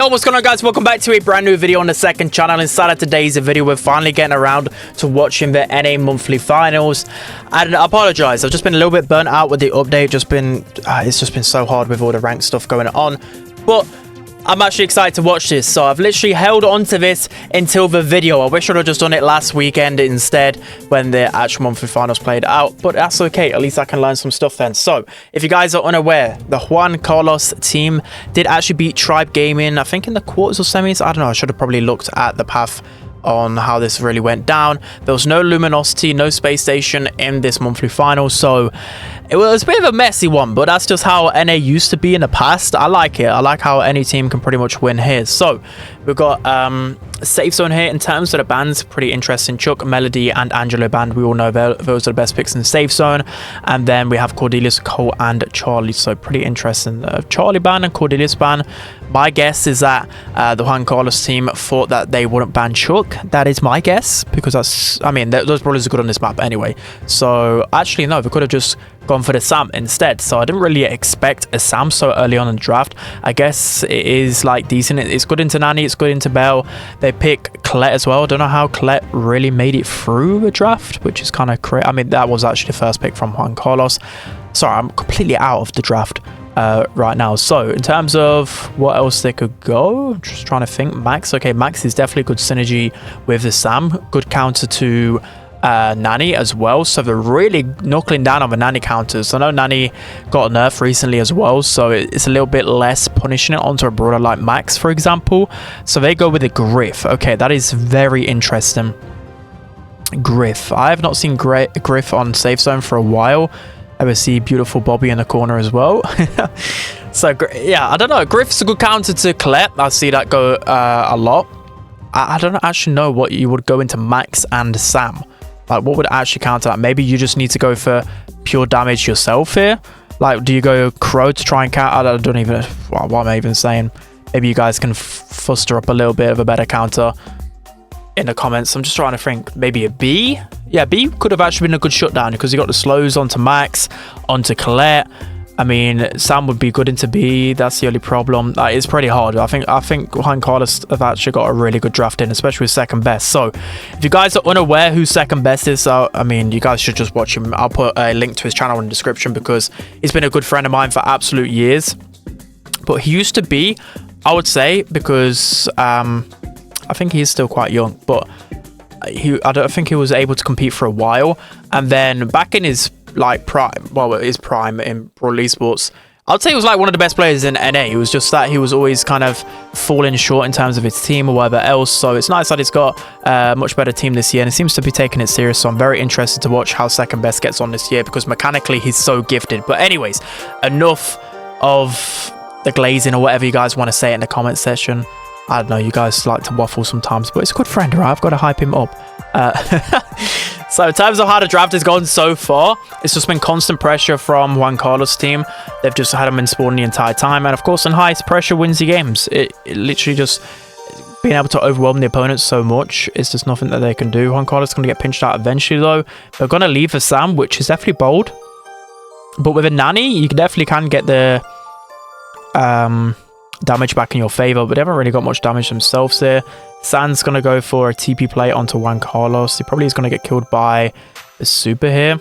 what's going on, guys? Welcome back to a brand new video on the second channel. Inside of today's video, we're finally getting around to watching the NA monthly finals. And I apologize, I've just been a little bit burnt out with the update. It's just been so hard with all the ranked stuff going on, but I'm actually excited to watch this, so I've literally held on to this until the video. I wish I'd have just done it last weekend instead when the actual monthly finals played out, but that's okay. At least I can learn some stuff then. So, if you guys are unaware, the Juan Carlos team did actually beat Tribe Gaming, I think in the quarters or semis. I don't know, I should have probably looked at the path on how this really went down. There was no Luminosity, no Space Station in this monthly final, so it was a bit of a messy one, but that's just how NA used to be in the past. I like it. I like how any team can pretty much win here. So we've got Safe Zone here. In terms of the bands, pretty interesting. Chuck, Melody, and Angelo band. We all know those are the best picks in Safe Zone. And then we have Cordelius, Cole, and Charlie. So pretty interesting. Charlie band and Cordelius band. My guess is that the Juan Carlos team thought that they wouldn't ban Chuck. That is my guess, because that's, I mean, those brawlers are good on this map anyway. So actually, no, they could have just gone for the Sam instead. So I didn't really expect a Sam so early on in the draft. I guess it is like decent. It's good into Nani, it's good into Bell. They pick Colette as well. I don't know how Colette really made it through the draft, which is kind of crazy. I mean, that was actually the first pick from Juan Carlos. Sorry, I'm completely out of the draft right now. So in terms of what else they could go, just trying to think. Max, okay, Max is definitely good synergy with the Sam. Good counter to Nani as well, so they're really knuckling down on the Nani counters. I know Nani got a nerf recently as well, so it's a little bit less punishing it onto a brawler like Max, for example. So they go with a Griff. Okay, that is very interesting. Griff, I have not seen Griff on Safe Zone for a while. I will see beautiful Bobby in the corner as well. So yeah, I don't know, Griff's a good counter to Colette. I see that go a lot. I don't actually know what you would go into Max and Sam. Like, what would actually counter that? Maybe you just need to go for pure damage yourself here. Like, do you go Crow to try and counter? I don't even... What am I even saying? Maybe you guys can fuster up a little bit of a better counter in the comments. I'm just trying to think. Maybe a B? Yeah, B could have actually been a good shutdown, because you got the slows onto Max, onto Colette. I mean, Sam would be good into B. That's the only problem. It's pretty hard. I think Juan Carlos have actually got a really good draft in, especially with second best. So, if you guys are unaware who second best is, I mean, you guys should just watch him. I'll put a link to his channel in the description, because he's been a good friend of mine for absolute years. But he used to be, I would say, because I think he is still quite young, but I don't think he was able to compete for a while. And then back in his prime in Brawl esports, I'd say he was like one of the best players in NA. It was just that he was always kind of falling short in terms of his team or whatever else. So it's nice that he's got a much better team this year, and he seems to be taking it serious. So I'm very interested to watch how second best gets on this year, because mechanically he's so gifted. But anyways, enough of the glazing or whatever you guys want to say in the comment section. I don't know, you guys like to waffle sometimes, but it's a good friend, right? I've got to hype him up. So in terms of how the draft has gone so far, it's just been constant pressure from Juan Carlos' team. They've just had him in spawn the entire time. And of course, in highest pressure wins the games. It literally just being able to overwhelm the opponents so much. It's just nothing that they can do. Juan Carlos is going to get pinched out eventually, though. They're going to leave for Sam, which is definitely bold. But with a Nani, you definitely can get the damage back in your favor, but they haven't really got much damage themselves here. San's going to go for a TP play onto Juan Carlos. He probably is going to get killed by the super here.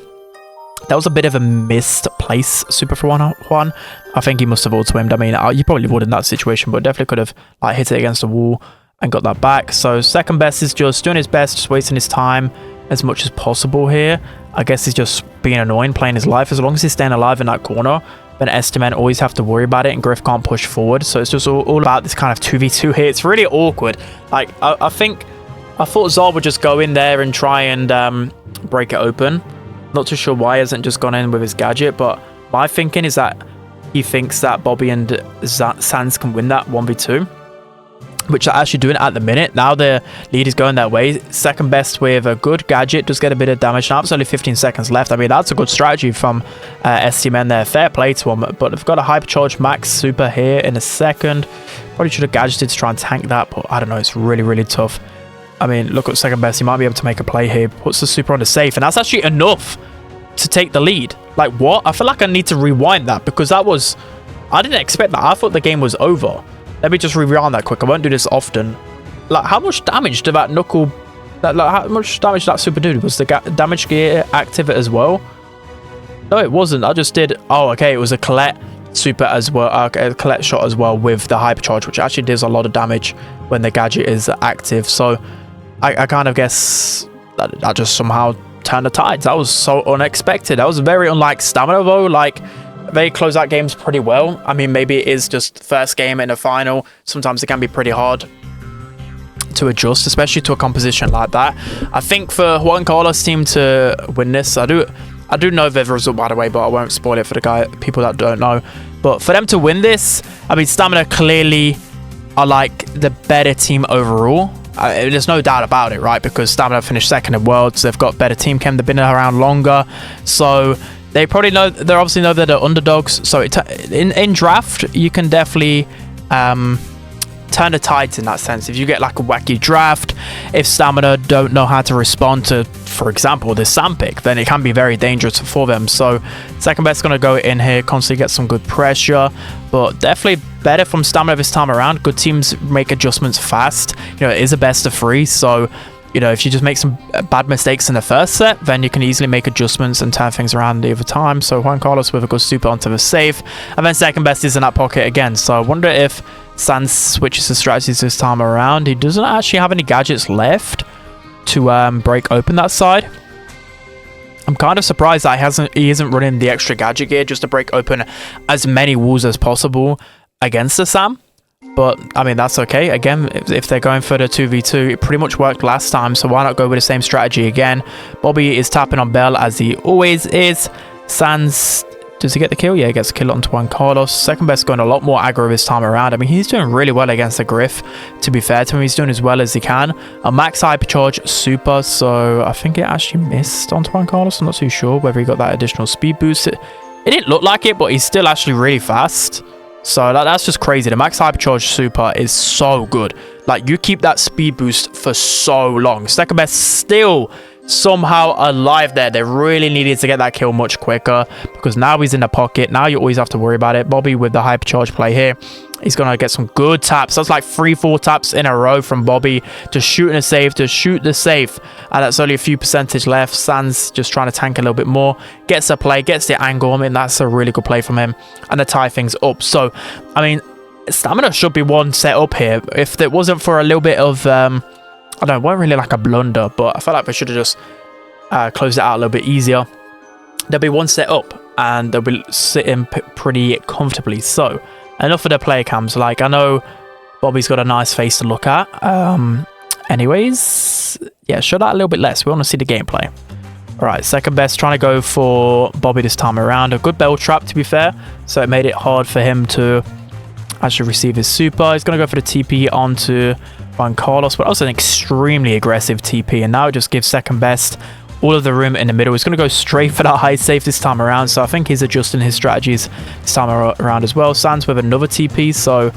That was a bit of a missed place super for Juan. I think he must have auto-aimed. I mean, you probably would in that situation, but definitely could have like hit it against the wall and got that back. So second best is just doing his best, just wasting his time as much as possible here. I guess he's just being annoying, playing his life. As long as he's staying alive in that corner, then STMN always have to worry about it, and Griff can't push forward. So it's just all about this kind of 2v2 here. It's really awkward. Like, I thought Zol would just go in there and try and break it open. Not too sure why he hasn't just gone in with his gadget, but my thinking is that he thinks that Bobby and Sans can win that 1v2, which they're actually doing at the minute. Now the lead is going their way. Second best with a good gadget, does get a bit of damage. Now it's only 15 seconds left. I mean, that's a good strategy from STMN there. Fair play to them. But they've got a hypercharged Max super here in a second. Probably should have gadgeted to try and tank that, but I don't know. It's really, really tough. I mean, look at second best. He might be able to make a play here. Puts the super on the safe, and that's actually enough to take the lead. Like, what? I feel like I need to rewind that, because that was... I didn't expect that. I thought the game was over. Let me just rewind that quick. I won't do this often. Like, how much damage did that knuckle... Like, how much damage did that super do? Was the damage gear active as well? No, it wasn't. I just did... Oh, okay. It was a Colette super as well. A Colette shot as well with the hypercharge, which actually does a lot of damage when the gadget is active. So, I kind of guess that I just somehow turned the tides. That was so unexpected. That was very unlike Stamina, though. Like, they close out games pretty well. I mean, maybe it is just the first game in a final. Sometimes it can be pretty hard to adjust, especially to a composition like that. I think for Juan Carlos' team to win this, I do know the result, by the way, but I won't spoil it for the people that don't know. But for them to win this, I mean, Stamina clearly are like the better team overall. There's no doubt about it, right? Because Stamina finished second in Worlds. They've got better team chem. They've been around longer. So they probably know, they obviously know that they're underdogs. So in draft, you can definitely turn the tides in that sense. If you get like a wacky draft, if Stamina don't know how to respond to, for example, this Sam pick, then it can be very dangerous for them. So second best going to go in here, constantly get some good pressure, but definitely better from Stamina this time around. Good teams make adjustments fast. You know, it is a best of 3, so you know, if you just make some bad mistakes in the first set, then you can easily make adjustments and turn things around the other time. So Juan Carlos with a good super onto the safe, and then second best is in that pocket again. So I wonder if Sans switches his strategies this time around. He doesn't actually have any gadgets left to break open that side. I'm kind of surprised that he isn't running the extra gadget gear just to break open as many walls as possible against the Sam. But, I mean, that's okay. Again, if they're going for the 2v2, it pretty much worked last time, so why not go with the same strategy again? Bobby is tapping on Bell as he always is. Sans, does he get the kill? Yeah, he gets the kill onto Juan Carlos. Second best going a lot more aggro this time around. I mean, he's doing really well against the Griff, to be fair to him. He's doing as well as he can. A max hypercharge super, so I think it actually missed onto Juan Carlos. I'm not too sure whether he got that additional speed boost. It didn't look like it, but he's still actually really fast. So that's just crazy. The max hypercharge super is so good. Like, you keep that speed boost for so long. Second best still somehow alive there. They really needed to get that kill much quicker because now he's in the pocket. Now you always have to worry about it. Bobby with the hypercharge play here. He's going to get some good taps. That's like 3-4 taps in a row from Bobby. Just shooting a save, to shoot the safe. And that's only a few percentage left. Sans just trying to tank a little bit more. Gets a play, gets the angle. I mean, that's a really good play from him. And to tie things up. So, I mean, Stamina should be one set up here. If it wasn't for a little bit of, I don't know, it wasn't really like a blunder. But I felt like they should have just closed it out a little bit easier. There'll be one set up. And they'll be sitting pretty comfortably. So, enough of the player cams. Like, I know Bobby's got a nice face to look at. Anyways, yeah, show that a little bit less. We want to see the gameplay. All right, second best trying to go for Bobby this time around. A good bell trap, to be fair. So it made it hard for him to actually receive his super. He's going to go for the TP onto Juan Carlos, but also an extremely aggressive TP. And now it just gives second best all of the room in the middle. He's going to go straight for that high safe this time around. So I think he's adjusting his strategies this time around as well. Sans with another TP. So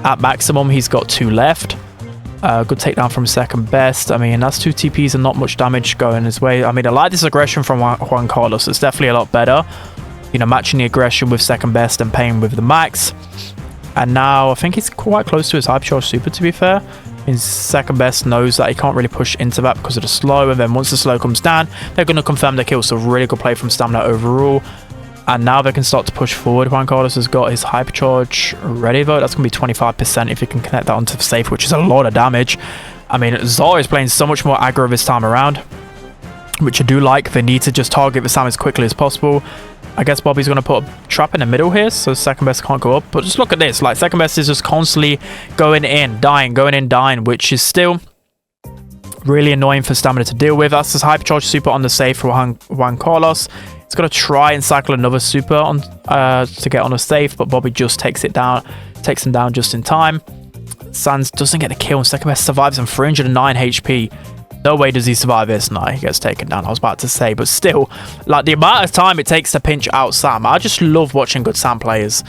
at maximum, he's got 2 left. Good takedown from second best. I mean, that's 2 TPs and not much damage going his way. I mean, I like this aggression from Juan Carlos. It's definitely a lot better. You know, matching the aggression with second best and paying with the max. And now I think he's quite close to his hypercharge super, to be fair. His second best knows that he can't really push into that because of the slow, and then once the slow comes down, they're going to confirm the kill. So really good play from Stamina overall. And now they can start to push forward. Juan Carlos has got his hypercharge ready though. That's going to be 25% if he can connect that onto the safe, which is a lot of damage. I mean, Zara is playing so much more aggro this time around, which I do like. They need to just target the Sam as quickly as possible. I guess Bobby's going to put a trap in the middle here, so second best can't go up. But just look at this. Like, second best is just constantly going in, dying, which is still really annoying for Stamina to deal with. That's his hypercharge super on the safe for Juan Carlos. He's going to try and cycle another super on to get on a safe, but Bobby just takes him down just in time. Sans doesn't get the kill, and second best survives on 309 HP. No way does he survive this. No, he gets taken down. I was about to say, but still, like, the amount of time it takes to pinch out Sam. I just love watching good Sam players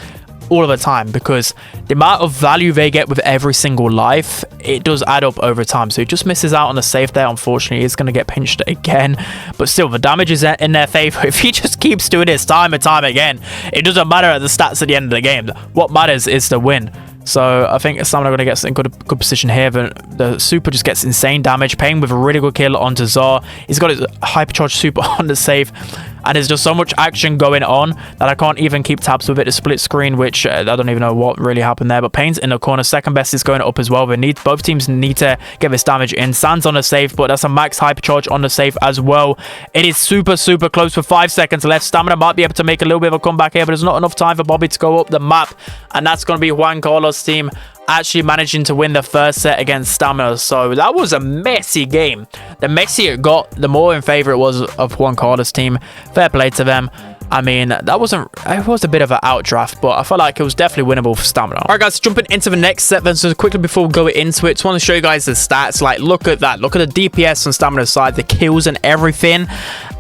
all of the time because the amount of value they get with every single life, it does add up over time. So he just misses out on the safe there. Unfortunately, he's going to get pinched again, but still, the damage is in their favor. If he just keeps doing this time and time again, it doesn't matter at the stats at the end of the game. What matters is the win. So I think Stamina are going to get in good position here, but the super just gets insane damage. Pain with a really good kill onto Zar. He's got his hypercharged super on the save, and there's just so much action going on that I can't even keep tabs with it. The split screen, which I don't even know what really happened there, but Pain's in the corner. Second best is going up as well. Both teams need to get this damage in. Sans on the save, but that's a max hypercharge on the save as well. It is super close with 5 seconds left. Stamina might be able to make a little bit of a comeback here, but there's not enough time for Bobby to go up the map, and that's going to be Juan Carlos' team actually managing to win the first set against Stamina. So that was a messy game. The messier it got, the more in favor it was of Juan Carlos' team. Fair play to them. I mean, it was a bit of an outdraft, but I felt like it was definitely winnable for Stamina. All right, guys, jumping into the next set then. So quickly before we go into it, just want to show you guys the stats. Like, look at that. Look at the DPS on Stamina's side, the kills and everything.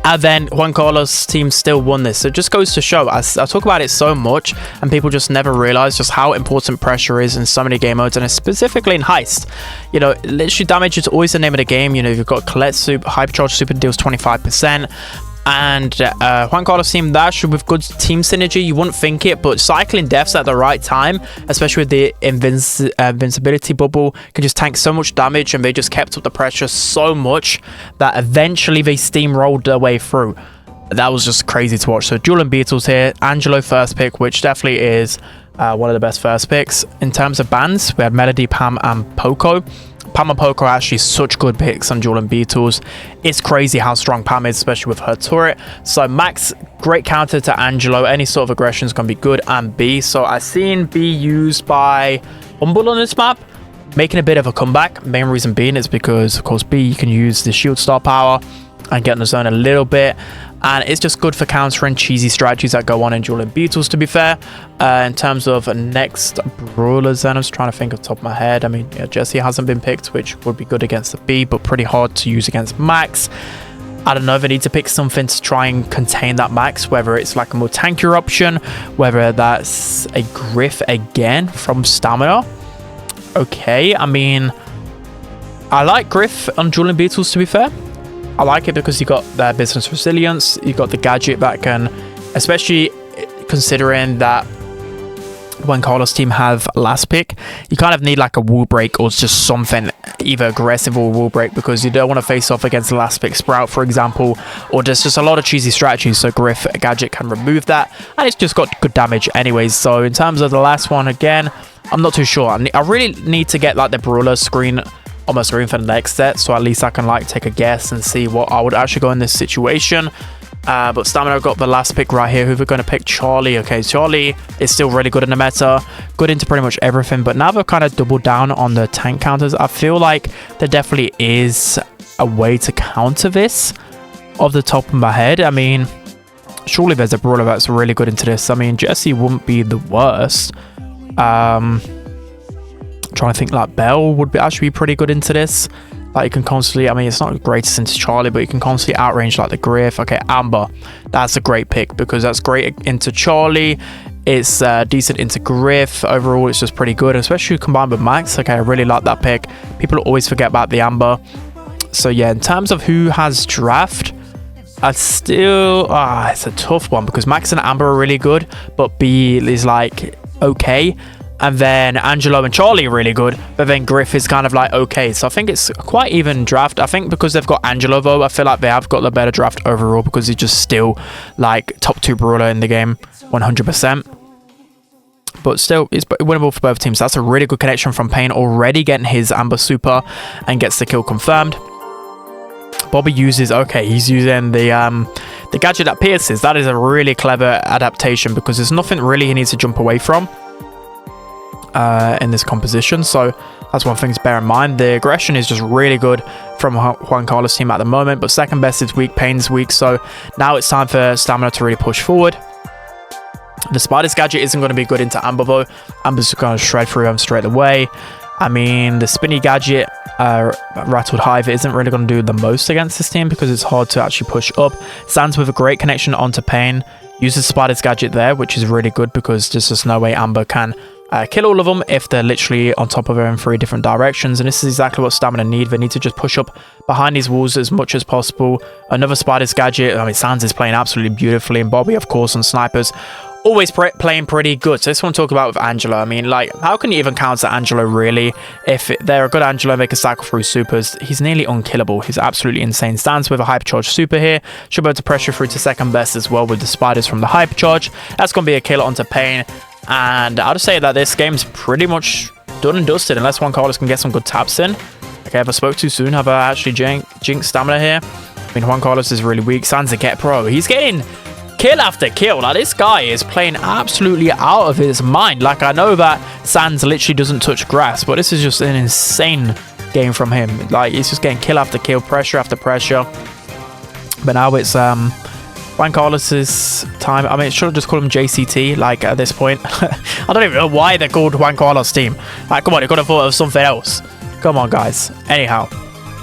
And then Juan Carlos' team still won this. So it just goes to show, I talk about it so much, and people just never realize just how important pressure is in so many game modes, and specifically in Heist. You know, literally damage is always the name of the game. You know, you've got Colette Super, Hypercharge Super deals 25%. And Juan Carlos' team, that should with good team synergy. You wouldn't think it, but cycling deaths at the right time, especially with the invincibility bubble, can just tank so much damage, and they just kept up the pressure so much that eventually they steamrolled their way through. That was just crazy to watch. So Julian Beetles here, Angelo first pick, which definitely is one of the best first picks. In terms of bans, we had Melody, Pam, and Poco. Pam and Poco are actually such good picks on Julian Beetles. It's crazy how strong Pam is, especially with her turret. So Max, great counter to Angelo. Any sort of aggression is going to be good. And B, so I've seen B used by Humble on this map, making a bit of a comeback. Main reason being is because, of course, B, you can use the shield star power and get in the zone a little bit, and it's just good for countering cheesy strategies that go on in Julian Beetles, to be fair. In terms of next brawlers, then I was trying to think off the top of my head. I mean, yeah, Jesse hasn't been picked, which would be good against the B, but pretty hard to use against Max. I don't know if I need to pick something to try and contain that Max, whether it's like a more tankier option, whether that's a Griff again from Stamina. Okay, I mean, I like Griff on Julian Beetles, to be fair. I like it because you got the business resilience, you got the gadget that can, especially considering that when Carlos' team have last pick, you kind of need like a wall break or just something, either aggressive or wall break, because you don't want to face off against the last pick Sprout, for example, or there's just a lot of cheesy strategies. So Griff gadget can remove that, and it's just got good damage anyways. So in terms of the last one, again, I'm not too sure. I really need to get like the brawler screen on my screen for the next set, so at least I can like take a guess and see what I would actually go in this situation. But Stamina got the last pick right here. Who we're going to pick? Charlie. Okay, Charlie is still really good in the meta, good into pretty much everything, but now they've kind of doubled down on the tank counters. I feel like there definitely is a way to counter this off the top of my head. I mean, surely there's a brawler that's really good into this. I mean, Jesse wouldn't be the worst. Trying to think, like Belle would actually be pretty good into this. Like, you can constantly, I mean, it's not the greatest into Charlie, but you can constantly outrange like the Griff. Okay, Amber, that's a great pick because that's great into Charlie. It's decent into Griff. Overall, it's just pretty good, especially combined with Max. Okay, I really like that pick. People always forget about the Amber. So yeah, in terms of who has draft, I still, it's a tough one because Max and Amber are really good, but B is like okay. And then Angelo and Charlie are really good, but then Griff is kind of like okay. So I think it's quite even draft. I think because they've got Angelo though, I feel like they have got the better draft overall because he's just still like top 2 brawler in the game, 100%. But still, it's winnable for both teams. That's a really good connection from Pain, already getting his Amber Super and gets the kill confirmed. Bobby uses, okay, he's using the gadget that pierces. That is a really clever adaptation because there's nothing really he needs to jump away from in this composition. So that's one thing to bear in mind. The aggression is just really good from Juan Carlos' team at the moment, but second best is weak, Pain's weak. So now it's time for Stamina to really push forward. The Spider's gadget isn't going to be good into Amber though. Amber's going to shred through him straight away. I mean, the Spinny gadget, Rattled Hive, isn't really going to do the most against this team because it's hard to actually push up. Sans with a great connection onto Pain. Uses Spider's gadget there, which is really good because there's just no way Amber can kill all of them if they're literally on top of her in 3 different directions. And this is exactly what Stamina need. They need to just push up behind these walls as much as possible. Another Spider's gadget. I mean, Sans is playing absolutely beautifully, and Bobby, of course, on snipers. always playing pretty good. So this one talk about with Angelo. I mean, like, how can you even counter Angelo really? If they're a good Angelo, they can cycle through supers. He's nearly unkillable. He's absolutely insane. Stands with a hypercharge super here. Should be able to pressure through to second best as well with the spiders from the hypercharge. That's going to be a kill onto Pain. And I'll just say that this game's pretty much done and dusted unless Juan Carlos can get some good taps in. Okay, have I spoke too soon? Have I actually jinxed stamina here? I mean, Juan Carlos is really weak. Sans get pro. He's getting kill after kill. Like, this guy is playing absolutely out of his mind. Like, I know that Sans literally doesn't touch grass, but this is just an insane game from him. Like, he's just getting kill after kill, pressure after pressure. But now it's Juan Carlos's time. I mean, should have just called him JCT, like, at this point. I don't even know why they're called Juan Carlos team. Like, come on, you could have thought of something else. Come on, guys. Anyhow,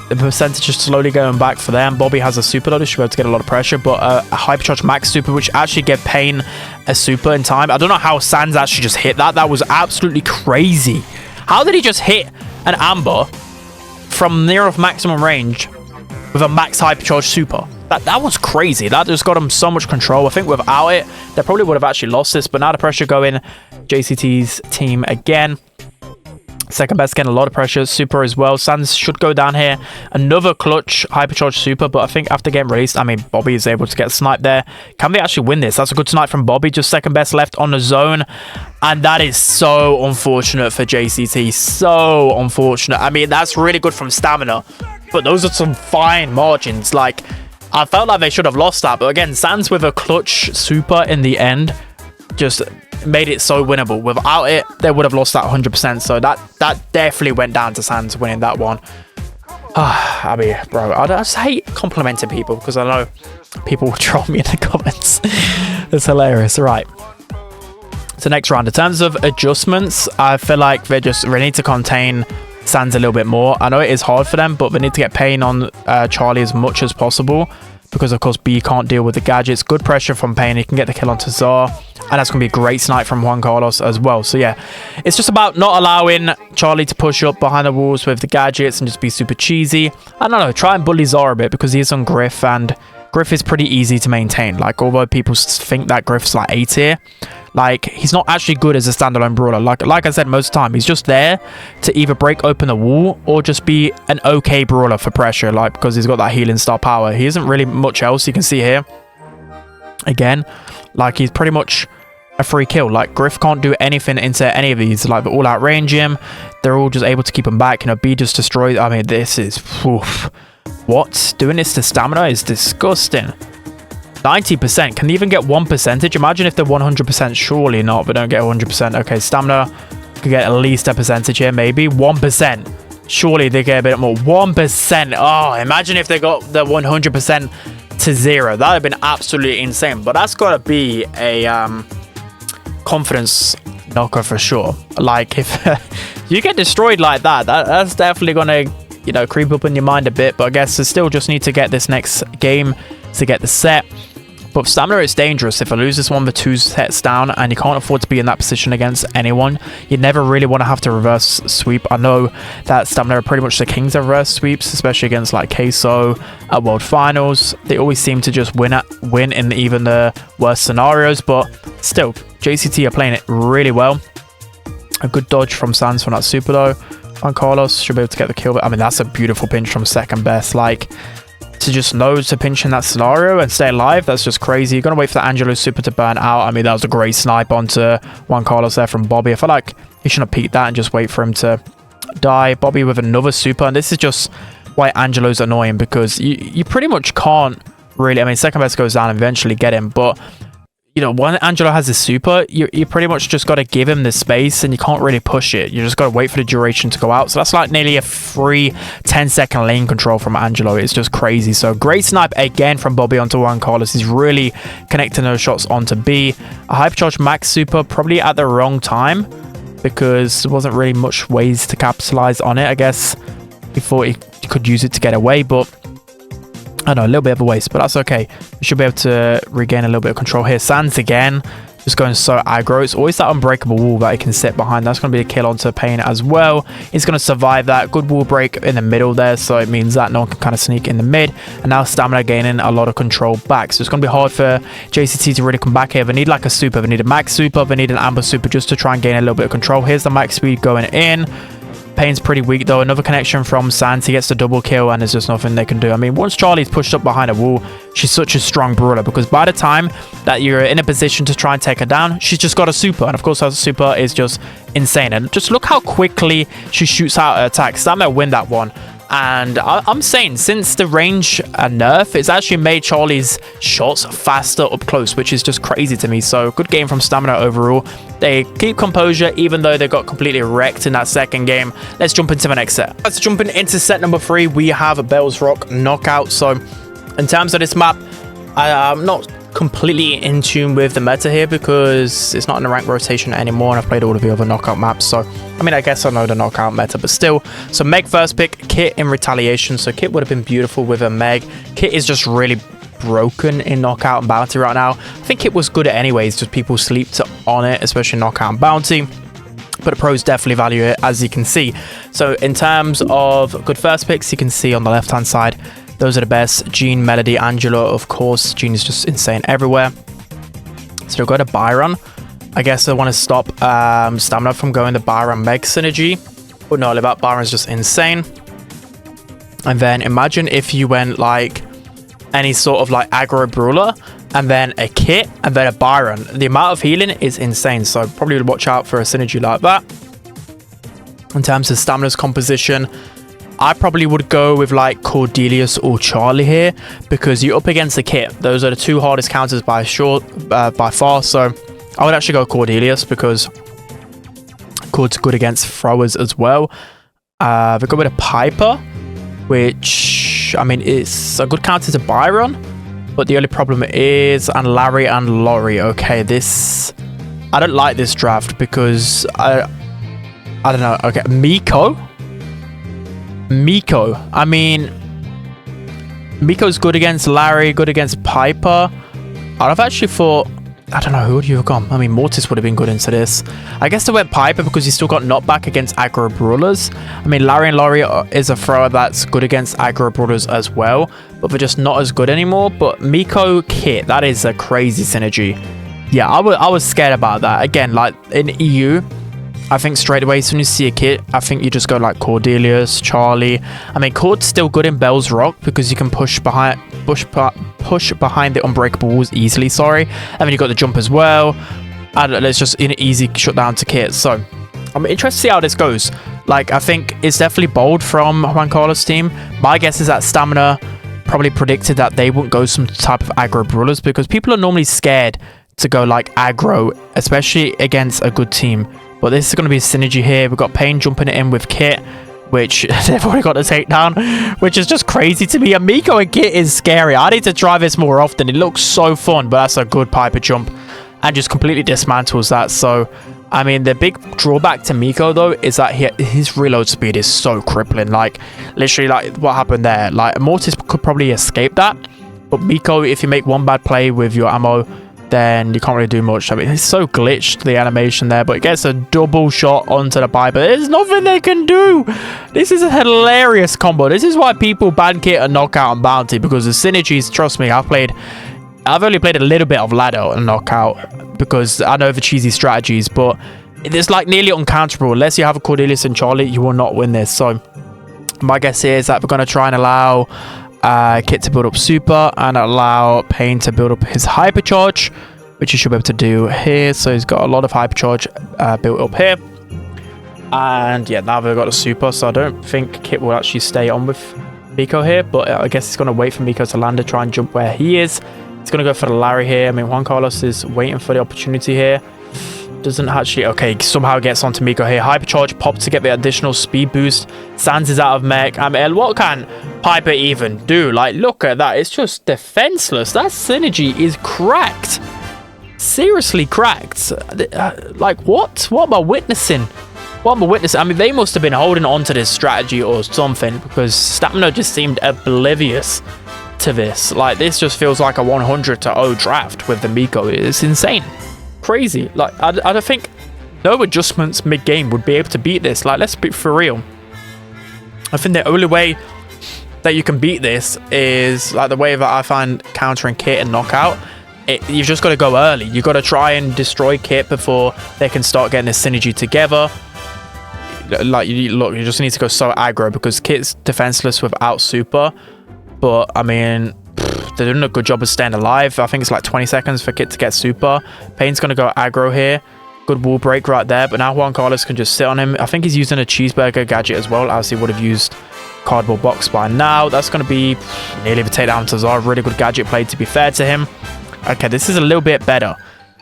the percentage is slowly going back for them. Bobby has a super loader, should be able to get a lot of pressure, but a hypercharge max super, which actually gave Pain a super in time. I don't know how Sans actually just hit that. That was absolutely crazy. How did he just hit an Amber from near of maximum range with a max hypercharge super? That was crazy. That just got him so much control. I think without it, they probably would have actually lost this, but now the pressure going JCT's team again. Second best getting a lot of pressure. Super as well. Sans should go down here. Another clutch hypercharge super, but I think after getting released, I mean, Bobby is able to get sniped there. Can they actually win this? That's a good snipe from Bobby. Just second best left on the zone. And that is so unfortunate for JCT. So unfortunate. I mean, that's really good from stamina, but those are some fine margins. Like, I felt like they should have lost that, but again, Sans with a clutch super in the end just made it so winnable. Without it, they would have lost that 100%. So that definitely went down to Sans winning that one. I mean, bro, I just hate complimenting people because I know people will troll me in the comments. It's hilarious. Right. So next round, in terms of adjustments, I feel like they need to contain Sans a little bit more. I know it is hard for them, but they need to get Pain on Charlie as much as possible because, of course, B can't deal with the gadgets. Good pressure from Pain. He can get the kill onto Czar. And that's going to be a great snipe from Juan Carlos as well. So, yeah, it's just about not allowing Charlie to push up behind the walls with the gadgets and just be super cheesy. I don't know. Try and bully Czar a bit because he is on Griff. And Griff is pretty easy to maintain. Like, although people think that Griff's like A tier, like, he's not actually good as a standalone brawler. Like I said, most of the time, he's just there to either break open the wall or just be an okay brawler for pressure. Like, because he's got that healing star power. He isn't really much else you can see here. Again, like, he's pretty much a free kill. Like, Griff can't do anything into any of these. Like, they all outrange him. They're all just able to keep him back. You know, B just destroyed. I mean, this is... Oof. What? Doing this to stamina is disgusting. 90%. Can they even get 1%? Imagine if they're 100%. Surely not. They don't get 100%. Okay, stamina could get at least a percentage here. Maybe 1%. Surely they get a bit more. 1%. Oh, imagine if they got the 100% to 0. That would have been absolutely insane. But that's got to be a... confidence knocker for sure. Like, if you get destroyed like that's definitely gonna, you know, creep up in your mind a bit. But I guess they still just need to get this next game to get the set. But stamina is dangerous. If I lose this one, the 2 sets down, and you can't afford to be in that position against anyone. You never really want to have to reverse sweep. I know that stamina are pretty much the kings of reverse sweeps, especially against like Queso at World Finals. They always seem to just win in even the worst scenarios, but still, JCT are playing it really well. A good dodge from Sans from that super though. Juan Carlos should be able to get the kill. But I mean, that's a beautiful pinch from second best. Like, to just know to pinch in that scenario and stay alive, that's just crazy. You're going to wait for the Angelo super to burn out. I mean, that was a great snipe onto Juan Carlos there from Bobby. I feel like he shouldn't have peeked that and just wait for him to die. Bobby with another super. And this is just why Angelo's annoying, because you pretty much can't really... I mean, second best goes down and eventually get him, but... You know, when Angelo has his super, you pretty much just got to give him the space and you can't really push it. You just got to wait for the duration to go out. So that's like nearly a free 10-second lane control from Angelo. It's just crazy. So great snipe again from Bobby onto Juan Carlos. He's really connecting those shots onto B. A hypercharge max super probably at the wrong time because there wasn't really much ways to capitalize on it. I guess he thought he could use it to get away, but... I know, a little bit of a waste, but that's okay. We should be able to regain a little bit of control here. Sans again. just going so aggro. It's always that unbreakable wall that he can sit behind. That's going to be a kill onto Pain as well. He's going to survive that. Good wall break in the middle there, so it means that no one can kind of sneak in the mid. And now Stamina gaining a lot of control back. So it's going to be hard for JCT to really come back here. They need like a super. They need a max super. They need an amber super just to try and gain a little bit of control. Here's the max speed going in. Pain's pretty weak though. Another connection from Sans. He gets the double kill and there's just nothing they can do. I mean, once Charlie's pushed up behind a wall, she's such a strong brawler because by the time that you're in a position to try and take her down, she's just got a super. And of course, her super is just insane. And just look how quickly she shoots out her attacks. That might win that one. And I'm saying since the range nerf, it's actually made Charlie's shots faster up close, which is just crazy to me. So good game from Stamina overall. They keep composure even though they got completely wrecked in that second game. Let's jump into the next set. Let's jump into set number 3. We have a Bells Rock knockout. So in terms of this map, I'm not completely in tune with the meta here because it's not in the rank rotation anymore, and I've played all of the other knockout maps, so I mean, I guess I know the knockout meta, but still. So Meg first pick, Kit in retaliation. So Kit would have been beautiful with a Meg. Kit is just really broken in knockout and bounty right now. I think Kit was good at anyways, just people sleeped on it, especially knockout and bounty, but the pros definitely value it, as you can see. So in terms of good first picks, you can see on the left hand side, those are the best. Jean, Melody, Angela, of course. Jean is just insane everywhere. So we'll go to Byron. I guess I want to stop Stamina from going the Byron Meg synergy. But no, that Byron's just insane. And then imagine if you went like any sort of like aggro brawler and then a Kit and then a Byron. The amount of healing is insane. So probably would watch out for a synergy like that. In terms of Stamina's composition, I probably would go with like Cordelius or Charlie here because you're up against the Kit. Those are the two hardest counters by far. So I would actually go Cordelius because Cord's good against throwers as well. We go with a Piper, which I mean it's a good counter to Byron, but the only problem is and Larry and Laurie. Okay, this I don't like this draft because I don't know. Okay, Miko. I mean, Miko's good against Larry, good against Piper. I've actually thought, I don't know, who would you have gone? I mean, Mortis would have been good into this. I guess they went Piper because he's still got knockback against aggro brawlers. I mean, Larry and Laurie is a thrower that's good against aggro brawlers as well, but they're just not as good anymore. But Miko Kit, that is a crazy synergy. Yeah, I was scared about that. Again, like in EU, I think straight away, as soon as you see a Kit, I think you just go like Cordelius, Charlie. I mean, Cord's still good in Bell's Rock because you can push behind the unbreakable walls easily, sorry. And then you got the jump as well. And it's just an easy shutdown to Kit. So I'm interested to see how this goes. Like, I think it's definitely bold from Juan Carlos' team. My guess is that Stamina probably predicted that they wouldn't go some type of aggro brawlers because people are normally scared to go like aggro, especially against a good team. But this is going to be a synergy here. We've got Pain jumping it in with Kit, which they've already got a takedown, which is just crazy to me. And Miko and Kit is scary. I need to try this more often. It looks so fun, but that's a good Piper jump and just completely dismantles that. So, I mean, the big drawback to Miko, though, is that his reload speed is so crippling. Like, literally, like, what happened there? Like, Mortis could probably escape that. But Miko, if you make one bad play with your ammo, then you can't really do much. I mean, it's so glitched, the animation there, but it gets a double shot onto the Piper. There's nothing they can do. This is a hilarious combo. This is why people ban Kit and Knockout and Bounty, because the synergies, trust me, I've only played a little bit of Ladder and Knockout because I know the cheesy strategies, but it's like nearly uncounterable. Unless you have a Cordelius and Charlie, you will not win this. So my guess here is that we're going to try and allow Kit to build up super and allow Pain to build up his hypercharge, which he should be able to do here. So he's got a lot of hypercharge built up here, and yeah, now they've got a super, so I don't think Kit will actually stay on with Miko here, but I guess he's going to wait for Miko to land to try and jump where he is. He's going to go for the Larry here. I mean, Juan Carlos is waiting for the opportunity here. Doesn't actually, okay, somehow gets onto Miko here. Hypercharge pop to get the additional speed boost. Sans is out of mech. I mean, what can Piper even do? Like, look at that. It's just defenseless. That synergy is cracked. Seriously cracked. Like, what? What am I witnessing? What am I witnessing? I mean, they must have been holding on to this strategy or something, because Stamina just seemed oblivious to this. Like, this just feels like a 100-0 draft with the Miko. It's insane. crazy. Like, I don't think no adjustments mid-game would be able to beat this. Like, let's be for real. I think the only way that you can beat this is like the way that I find countering Kit and Knockout. You've just got to go early. You've got to try and destroy Kit before they can start getting this synergy together. Like, look, you just need to go so aggro because Kit's defenseless without super. But, I mean, they're doing a good job of staying alive. I think it's like 20 seconds for Kit to get super. Pain's going to go aggro here. Good wall break right there. But now Juan Carlos can just sit on him. I think he's using a cheeseburger gadget as well, as he would have used cardboard box by now. That's going to be nearly the takedown to Zara. Really good gadget play, to be fair to him. Okay, this is a little bit better.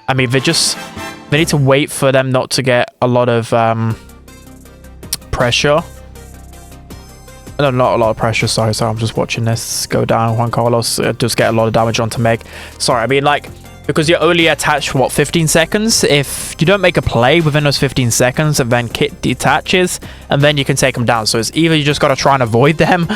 I mean, they need to wait for them not to get a lot of pressure. No, not a lot of pressure. Sorry, I'm just watching this go down. Juan Carlos does get a lot of damage onto Meg. Sorry, I mean, like, because you're only attached for what, 15 seconds? If you don't make a play within those 15 seconds and then Kit detaches, and then you can take them down. So it's either you just got to try and avoid them,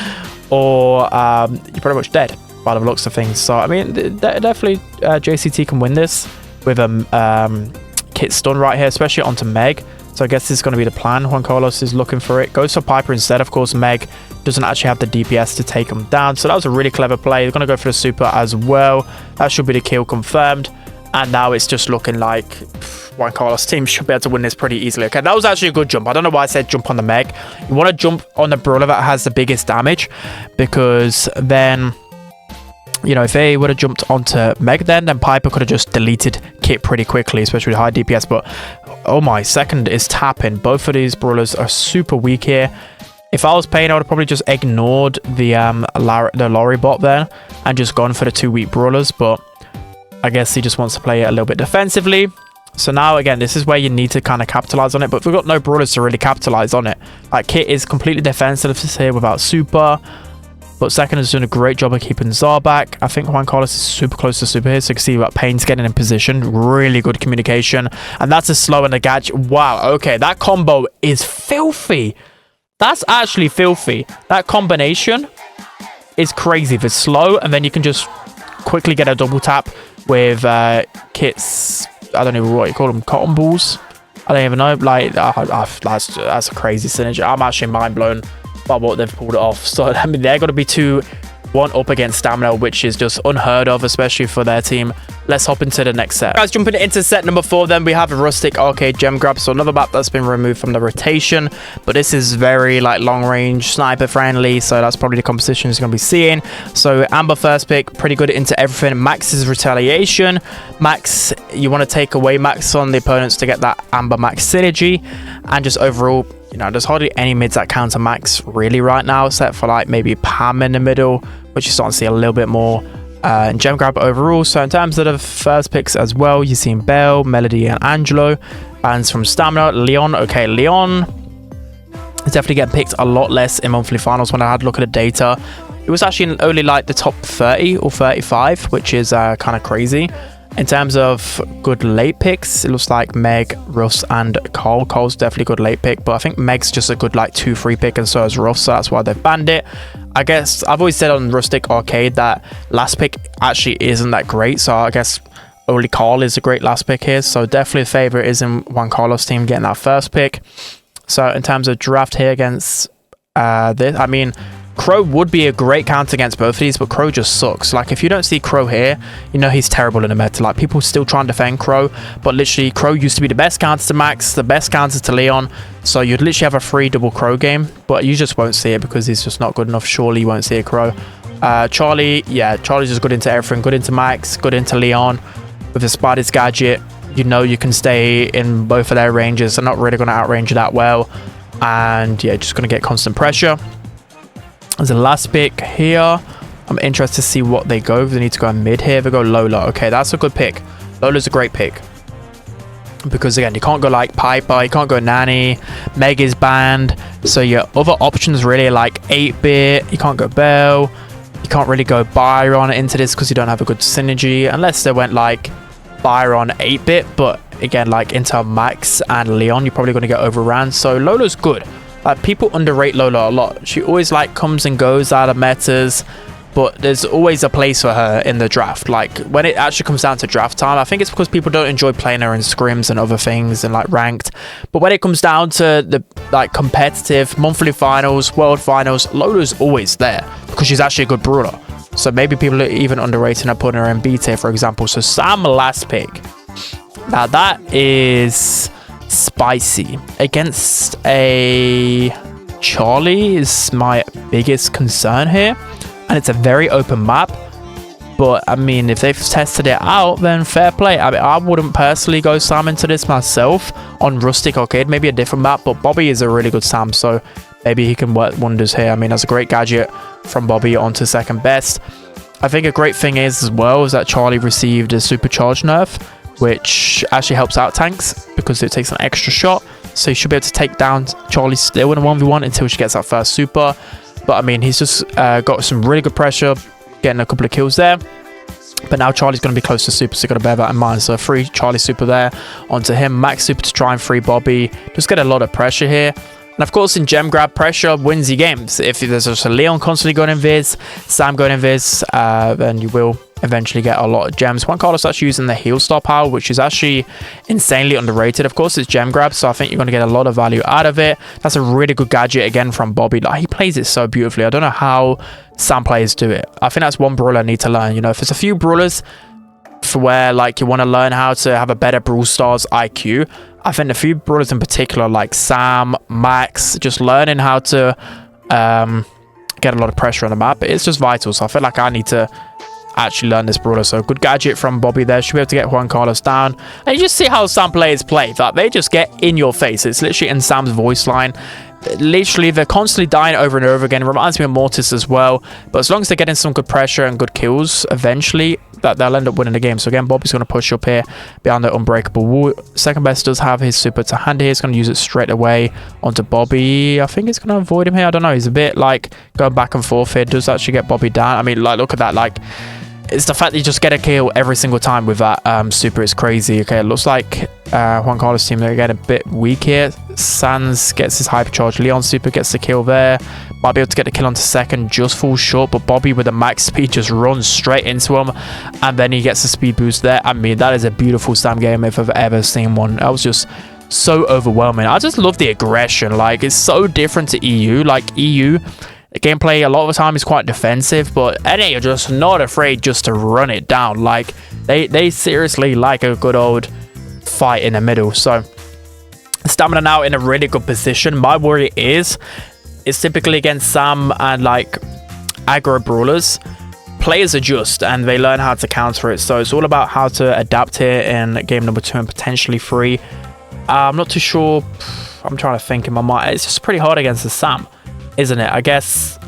or you're pretty much dead by the looks of things. So I mean, definitely JCT can win this with a Kit stun right here, especially onto Meg. So I guess this is going to be the plan. Juan Carlos is looking for it. Goes for Piper instead. Of course, Meg doesn't actually have the DPS to take him down. So that was a really clever play. They're going to go for the super as well. That should be the kill confirmed. And now it's just looking like Juan Carlos' team should be able to win this pretty easily. Okay, that was actually a good jump. I don't know why I said jump on the Meg. You want to jump on the brawler that has the biggest damage, because then, you know, if they would have jumped onto Meg then Piper could have just deleted Kit pretty quickly, especially with high DPS. But oh my, second is tapping. Both of these brawlers are super weak here. If I was paying, I would have probably just ignored the Lorry bot there and just gone for the 2 weak brawlers. But I guess he just wants to play it a little bit defensively. So now, again, this is where you need to kind of capitalize on it. But we've got no brawlers to really capitalize on it. Like, Kit is completely defensive here without super. But second is doing a great job of keeping Zar back. I think Juan Carlos is super close to super here. So you can see what Pain's getting in position. Really good communication. And that's a slow and a gadget. Wow. Okay. That combo is filthy. That's actually filthy. That combination is crazy. If it's slow, and then you can just quickly get a double tap with Kit's, I don't know what you call them, cotton balls. I don't even know. Like, that's a crazy synergy. I'm actually mind blown by what they've pulled it off. So I mean, they're going to be 2-1 up against Stamina, which is just unheard of, especially for their team. Let's hop into the next set. Guys, jumping into set number 4, then we have a Rustic Arcade Gem Grab. So another map that's been removed from the rotation, but this is very like long range sniper friendly, so that's probably the composition is going to be seeing. So Amber first pick, pretty good into everything. Max's retaliation. Max, you want to take away Max on the opponents to get that Amber Max synergy, and just overall, you know, there's hardly any mids that counter Max really right now, except for like maybe Pam in the middle, which you're starting to see a little bit more in Gem Grab overall. So in terms of the first picks as well, you've seen Belle, Melody, and Angelo. Bans from Stamina. Leon. Okay, Leon is definitely getting picked a lot less in monthly finals. When I had a look at the data, it was actually in only like the top 30 or 35, which is kind of crazy. In terms of good late picks, it looks like Meg, Russ, and Cole. Cole's definitely a good late pick, but I think Meg's just a good like 2-3 pick, and so is Russ, so that's why they've banned it. I guess I've always said on Rustic Arcade that last pick actually isn't that great, so I guess only Cole is a great last pick here. So definitely a favorite is in Juan Carlos' team getting that first pick. So in terms of draft here against this, I mean, Crow would be a great counter against both of these, but Crow just sucks. Like, if you don't see Crow here, you know he's terrible in the meta. Like, people still try and defend Crow, but literally Crow used to be the best counter to Max, the best counter to Leon, so you'd literally have a free double Crow game, but you just won't see it because he's just not good enough. Surely you won't see a Crow. Charlie, yeah, Charlie's just good into everything. Good into Max, good into Leon. With the Spider's gadget, you know you can stay in both of their ranges. They're not really going to outrange you that well, and yeah, just going to get constant pressure. As a last pick here, I'm interested to see what they go. They need to go mid here. They go Lola. Okay, that's a good pick. Lola's a great pick. Because again, you can't go like Piper, you can't go Nanny, Meg is banned. So your other options really are like 8-bit, you can't go Belle, you can't really go Byron into this because you don't have a good synergy. Unless they went like Byron 8-bit, but again, like into Max and Leon, you're probably going to get overran. So Lola's good. Like, people underrate Lola a lot. She always like comes and goes out of metas, but there's always a place for her in the draft. Like when it actually comes down to draft time, I think it's because people don't enjoy playing her in scrims and other things and like ranked. But when it comes down to the like competitive monthly finals, world finals, Lola's always there because she's actually a good brawler. So maybe people are even underrating her, putting her in B tier, for example. So Sam, last pick. Now that is spicy. Against a Charlie is my biggest concern here. And it's a very open map. But, I mean, if they've tested it out, then fair play. I mean, I wouldn't personally go Sam into this myself on Rustic Arcade. Maybe a different map. But Bobby is a really good Sam. So, maybe he can work wonders here. I mean, that's a great gadget from Bobby onto second best. I think a great thing is, as well, is that Charlie received a supercharge nerf, which actually helps out tanks because it takes an extra shot. So, you should be able to take down Charlie still in a 1v1 until she gets that first super. But, I mean, he's just got some really good pressure, getting a couple of kills there. But now Charlie's going to be close to super, so you've got to bear that in mind. So, free Charlie super there onto him. Max super to try and free Bobby. Just get a lot of pressure here. And, of course, in gem grab, pressure wins you games. If there's just a Leon constantly going in Viz, Sam going in Viz, then you will eventually get a lot of gems. Juan Carlos actually using the heal star power, which is actually insanely underrated. Of course, it's gem grab, so I think you're going to get a lot of value out of it. That's a really good gadget again from Bobby. Like, he plays it so beautifully. I don't know how Sam players do it. I think that's one brawler I need to learn. You know, if there's a few brawlers for where like you want to learn how to have a better Brawl Stars IQ, I think a few brawlers in particular like Sam, Max, just learning how to get a lot of pressure on the map, it's just vital. So I feel like I need to actually learn this brawler. So good gadget from Bobby there. Should be able to get Juan Carlos down. And you just see how Sam players play. That they just get in your face. It's literally in Sam's voice line. Literally, they're constantly dying over and over again. It reminds me of Mortis as well. But as long as they're getting some good pressure and good kills, eventually that they'll end up winning the game. So again, Bobby's going to push up here behind the unbreakable wall. Second best does have his super to hand here. He's going to use it straight away onto Bobby. I think he's going to avoid him here. I don't know. He's a bit like going back and forth here. Does actually get Bobby down. I mean, like, look at that. Like, it's the fact that you just get a kill every single time with that super is crazy. Okay, it looks like Juan Carlos' team, they're getting a bit weak here. Sans gets his hypercharge. Leon super gets the kill there. Might be able to get the kill onto second. Just falls short, but Bobby with the max speed just runs straight into him. And then he gets the speed boost there. I mean, that is a beautiful Sam game if I've ever seen one. That was just so overwhelming. I just love the aggression. Like, it's so different to EU. Like, EU... the gameplay a lot of the time is quite defensive, but NA are just not afraid just to run it down. Like, they seriously like a good old fight in the middle. So, Stamina now in a really good position. My worry is, it's typically against Sam and like aggro brawlers. Players adjust and they learn how to counter it. So, it's all about how to adapt here in game number 2 and potentially 3. I'm not too sure. I'm trying to think in my mind. It's just pretty hard against the Sam, isn't it? I guess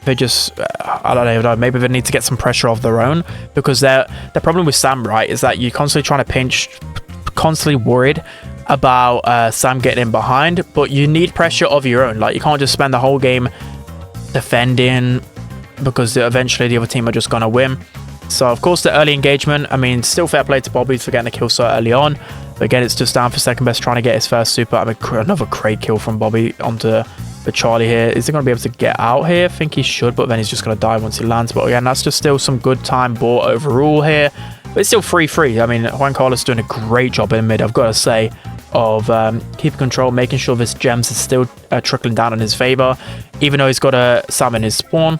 they just I don't even know, maybe they need to get some pressure of their own, because the problem with Sam, right, is that you're constantly trying to pinch, constantly worried about Sam getting in behind, but you need pressure of your own. Like, you can't just spend the whole game defending, because eventually the other team are just gonna win. So of course the early engagement, I mean, still fair play to Bobby for getting the kill so early on, but again, it's just down for second best, trying to get his first super. I mean, another great kill from Bobby onto the Charlie here. Is he going to be able to get out here? I think he should, but then he's just going to die once he lands. But again, that's just still some good time bought overall here. But it's still 3-3. I mean, Juan Carlos doing a great job in mid, I've got to say, of keeping control, making sure this gems is still trickling down in his favor. Even though he's got a Sam in his spawn,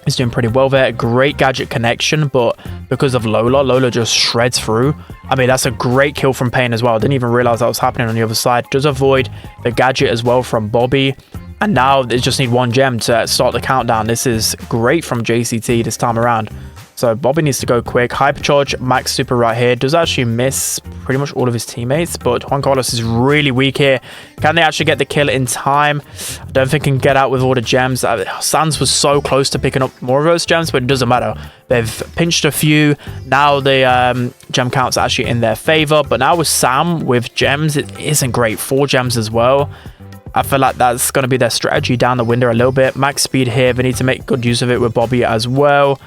he's doing pretty well there. Great gadget connection, but because of Lola just shreds through. I mean, that's a great kill from Pain as well. I didn't even realize that was happening on the other side. Does avoid the gadget as well from Bobby. And now they just need one gem to start the countdown. This is great from JCT this time around. So Bobby needs to go quick. Hypercharge, max super right here. Does actually miss pretty much all of his teammates, but Juan Carlos is really weak here. Can they actually get the kill in time? I don't think he can get out with all the gems. Sans was so close to picking up more of those gems, but it doesn't matter. They've pinched a few. Now the gem count's actually in their favor, but now with Sam with gems, it isn't great. 4 gems as well. I feel like that's going to be their strategy down the window a little bit. Max speed here. They need to make good use of it with Bobby as well.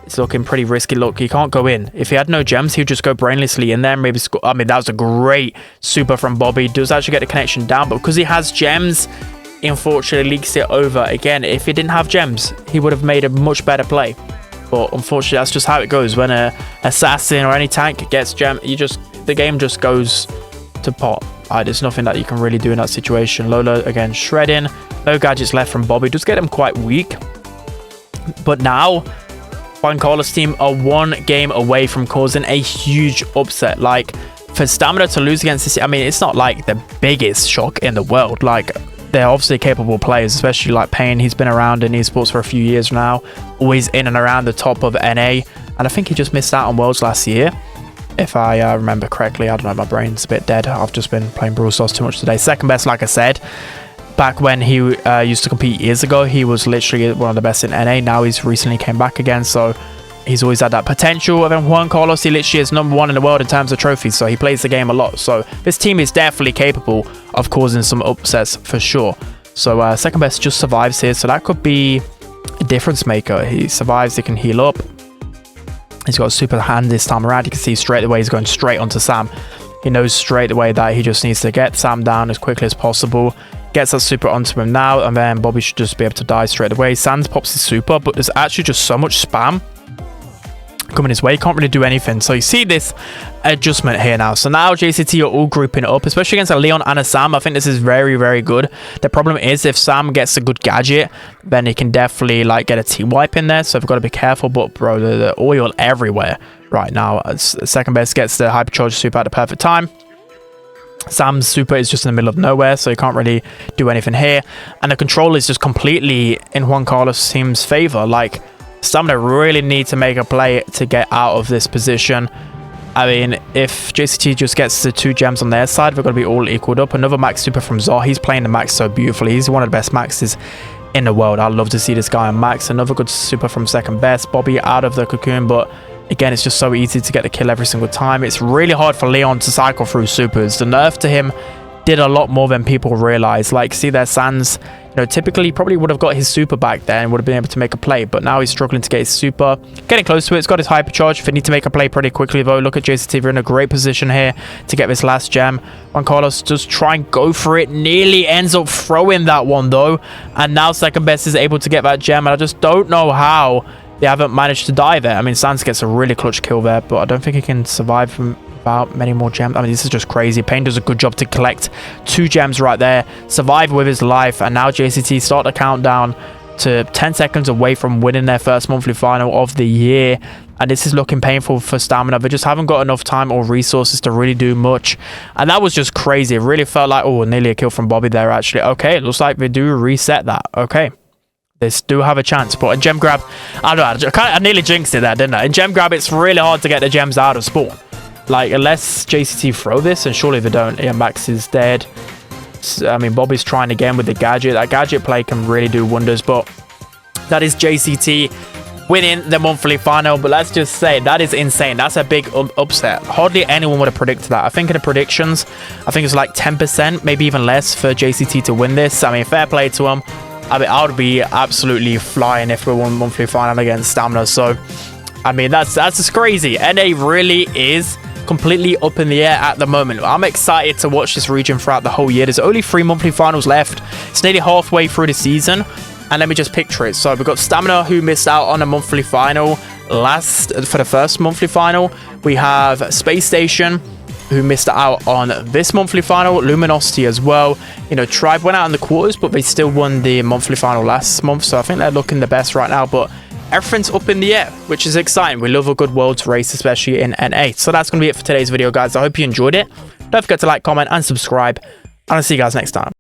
It's looking pretty risky. Look, he can't go in. If he had no gems, he would just go brainlessly in there and maybe score. I mean, that was a great super from Bobby. Does actually get the connection down, but because he has gems unfortunately leaks it over. Again, if he didn't have gems, he would have made a much better play. But unfortunately, that's just how it goes. When a assassin or any tank gets gem, the game just goes to pot. There's nothing that you can really do in that situation. Lola, again, shredding. No gadgets left from Bobby. Does get him quite weak. But now, Juan Carlos' team are one game away from causing a huge upset. Like, for Stamina to lose against this, I mean, it's not like the biggest shock in the world. Like, they're obviously capable players, especially like Payne. He's been around in esports for a few years now, always in and around the top of NA, and I think he just missed out on Worlds last year, if I remember correctly. I don't know, my brain's a bit dead. I've just been playing Brawl Stars too much today. Second best, like I said, back when he used to compete years ago, he was literally one of the best in NA. Now he's recently came back again, so he's always had that potential. And then Juan Carlos, he literally is #1 in the world in terms of trophies, so he plays the game a lot. So this team is definitely capable of causing some upsets for sure. So second best just survives here, so that could be a difference maker. He survives, he can heal up. He's got a super hand this time around. You can see straight away he's going straight onto Sam. He knows straight away that he just needs to get Sam down as quickly as possible. Gets that super onto him now, and then Bobby should just be able to die straight away. Sans pops his super, but there's actually just so much spam coming his way. He can't really do anything. So you see this adjustment here now. So now JCT are all grouping up, especially against a Leon and a Sam. I think this is very, very good. The problem is if Sam gets a good gadget, then he can definitely like get a team wipe in there. So we've got to be careful. But bro, the oil everywhere right now. Second best gets the hypercharge super at the perfect time. Sam's super is just in the middle of nowhere, so you can't really do anything here. And the control is just completely in Juan Carlos' team's favor. Like, Stamina really need to make a play to get out of this position. I mean, if JCT just gets the 2 gems on their side, we're going to be all equaled up. Another max super from Zor. He's playing the max so beautifully. He's one of the best maxes in the world. I'd love to see this guy on max. Another good super from second best. Bobby out of the cocoon, but again, it's just so easy to get the kill every single time. It's really hard for Leon to cycle through supers. The nerf to him did a lot more than people realize. Like, see there, Sans, you know, typically he probably would have got his super back there and would have been able to make a play, but now he's struggling to get his super. Getting close to it. He's got his hypercharge. If he need to make a play pretty quickly though, look at JCT. We're in a great position here to get this last gem. Juan Carlos just try and go for it. Nearly ends up throwing that one though, and now second best is able to get that gem, and I just don't know how they haven't managed to die there. I mean, Sans gets a really clutch kill there, but I don't think he can survive from about many more gems. I mean, this is just crazy. Payne does a good job to collect 2 gems right there, survive with his life, and now JCT start the countdown to 10 seconds away from winning their first monthly final of the year. And this is looking painful for Stamina. They just haven't got enough time or resources to really do much. And that was just crazy. It really felt like, oh, nearly a kill from Bobby there, actually. Okay, it looks like they do reset that. Okay. They do have a chance, but in gem grab, I don't know, I nearly jinxed it there, didn't I? In gem grab, it's really hard to get the gems out of spawn. Like, unless JCT throw this, and surely they don't. Yeah, Max is dead. I mean, Bobby's trying again with the gadget. That gadget play can really do wonders, but that is JCT winning the monthly final. But let's just say, that is insane. That's a big upset. Hardly anyone would have predicted that. I think in the predictions, I think it's like 10%, maybe even less for JCT to win this. I mean, fair play to them. I mean, I would be absolutely flying if we won monthly final against Stamina. So, I mean, that's just crazy. NA really is completely up in the air at the moment. I'm excited to watch this region throughout the whole year. There's only 3 monthly finals left. It's nearly halfway through the season. And let me just picture it. So we've got Stamina, who missed out on a monthly final for the first monthly final. We have Space Station, who missed out on this monthly final. Luminosity as well. You know, Tribe went out in the quarters, but they still won the monthly final last month. So I think they're looking the best right now. But everything's up in the air, which is exciting. We love a good Worlds race, especially in NA. So that's going to be it for today's video, guys. I hope you enjoyed it. Don't forget to like, comment, and subscribe. And I'll see you guys next time.